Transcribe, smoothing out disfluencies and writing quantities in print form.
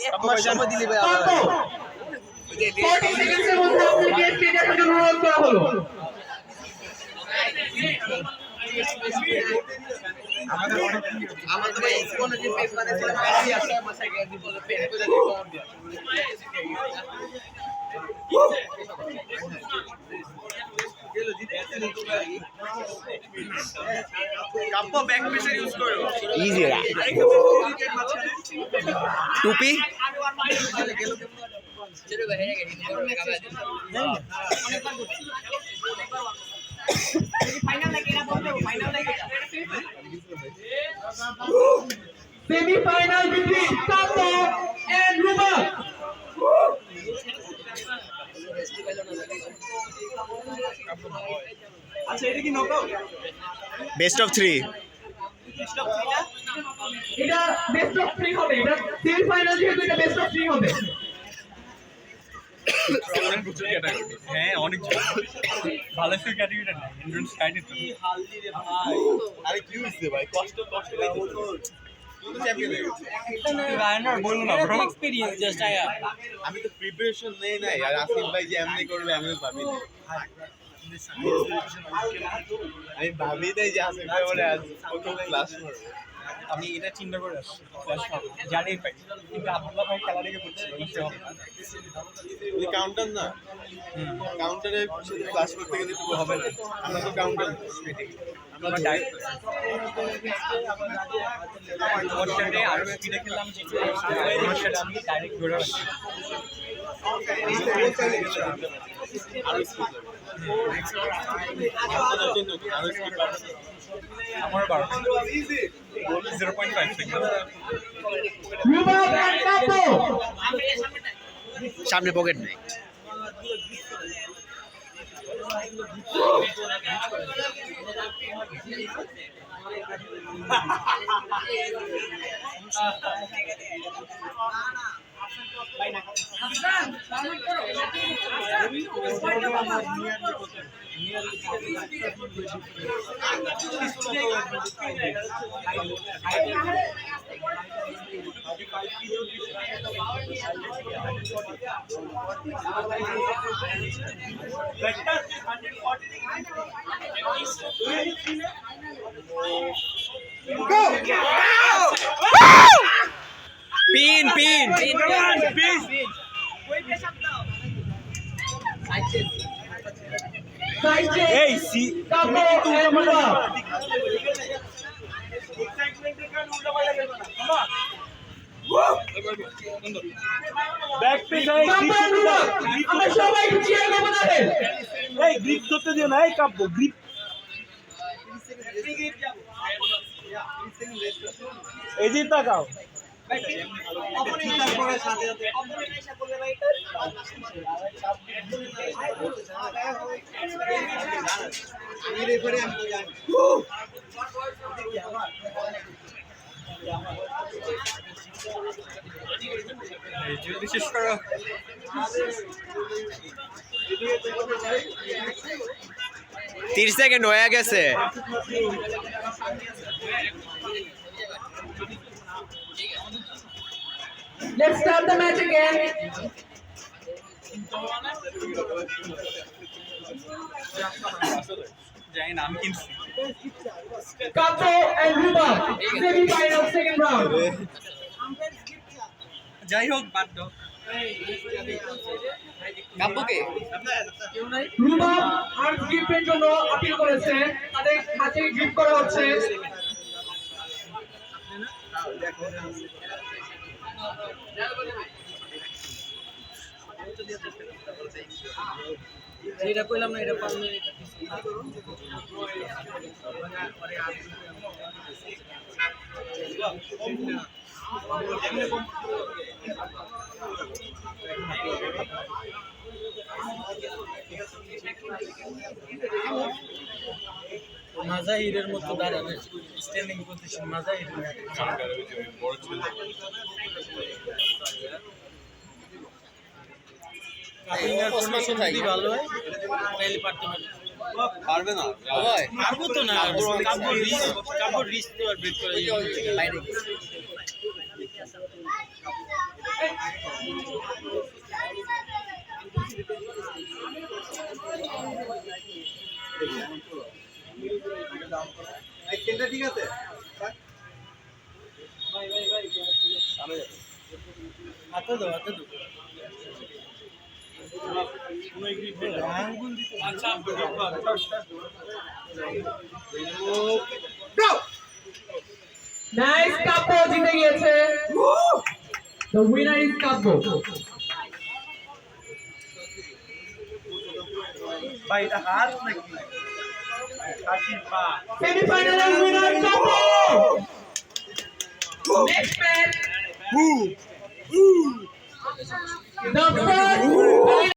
এক মাস সময় দিলি ভাই 40 সেকেন্ডের মধ্যে আপনাকে স্টেজে থেকে অনুরোধ করা হলো। আমাদের ভাই কোনদিন পেপারে ছিল মাইরি আছে মাসায় গিয়ে দিব পেন করে দিব কাপ্পো ব্যাক প্রেসার ইউজ করো ইজি টুপি চলো ভাই হয়ে গেছে ফাইনাল লাগে না বলতে ফাইনাল লাগে Semi-final between Kapo and Ruba. আচ্ছা এটা কি নকআউট বেস্ট অফ 3 এটা বেস্ট অফ 3 হবে। এটা সেমি-ফাইনাল যেহেতু এটা বেস্ট অফ 3 হবে। হ্যাঁ অনেক ভালো সেই ক্যাটাগরিটা না এন্ডুরেন্স কাইন্ড তো হালদি রে ভাই আরে কি হইছে ভাই কষ্ট লাগছে তুমি চ্যাম্পিয়ন হয়ে গেছো রায়নার বললো না ব্রো এক্সপেরিয়েন্স জাস্ট আয়া আমি তো প্রিপারেশন নেই নাই আর আসিফ ভাই যে এমনি করবে আমিও ভাবি আমি ভাবি নাই যে আসিফ ভাই বলে আজ কত ক্লাস করবে আমি এটা চিন্তা করে আসছি জানি কিন্তু আব্দুল্লাহ ভাই খেলা দেখে করছিল কাউন্টার না কাউন্টারে ক্লাস করতে গেলে তো হবে না আমরা তো কাউন্টার আমরা ডাইরেক্ট ওয়াটারে আরো স্পিডে খেললাম যে সেটা আমি ডাইরেক্ট ধরে রাখছি আমার 0.5 সেকেন্ড Ruba and Kapo. সামনে পকেট নেই pin pin Hey, see. Kapo and Ruba. Back page I Kapo and Ruba. আমরা সবাই চিয়ার করব তাদের। এই গ্রিপ ধরতে দিও না এই কাব্য গ্রিপ এই যে তাকাও জলদি শেষ করো তিরিশ সেকেন্ড হয়ে গেছে Let's start the match again. যাই না আমি কিনছি Kapo and Ruba. Semi-final second round. যাই হোক বাদ দাও কাব্যকে রুবা হার্ট গ্রিপের জন্য আপিল করেছে, তাদের হাতে গ্রিপ করা হচ্ছে। এটা কইলাম না এটা 5 মিনিট মাজাহিরের মতো দাঁড়ানো স্ট্যান্ডিং পজিশন মাজাহির ভালো হয় তাইলে পারবে না পারবো তো না কাপড় রিস্ক তো আর ব্রেক করে বাইরে হাতে দাও হাতে দাও নাইস, কাব্য জিতে গিয়েছে। The winner is কাব্য। ভাই এটা হাত নাকি হাসির পা Semi-final winner Kabya. Next match. The first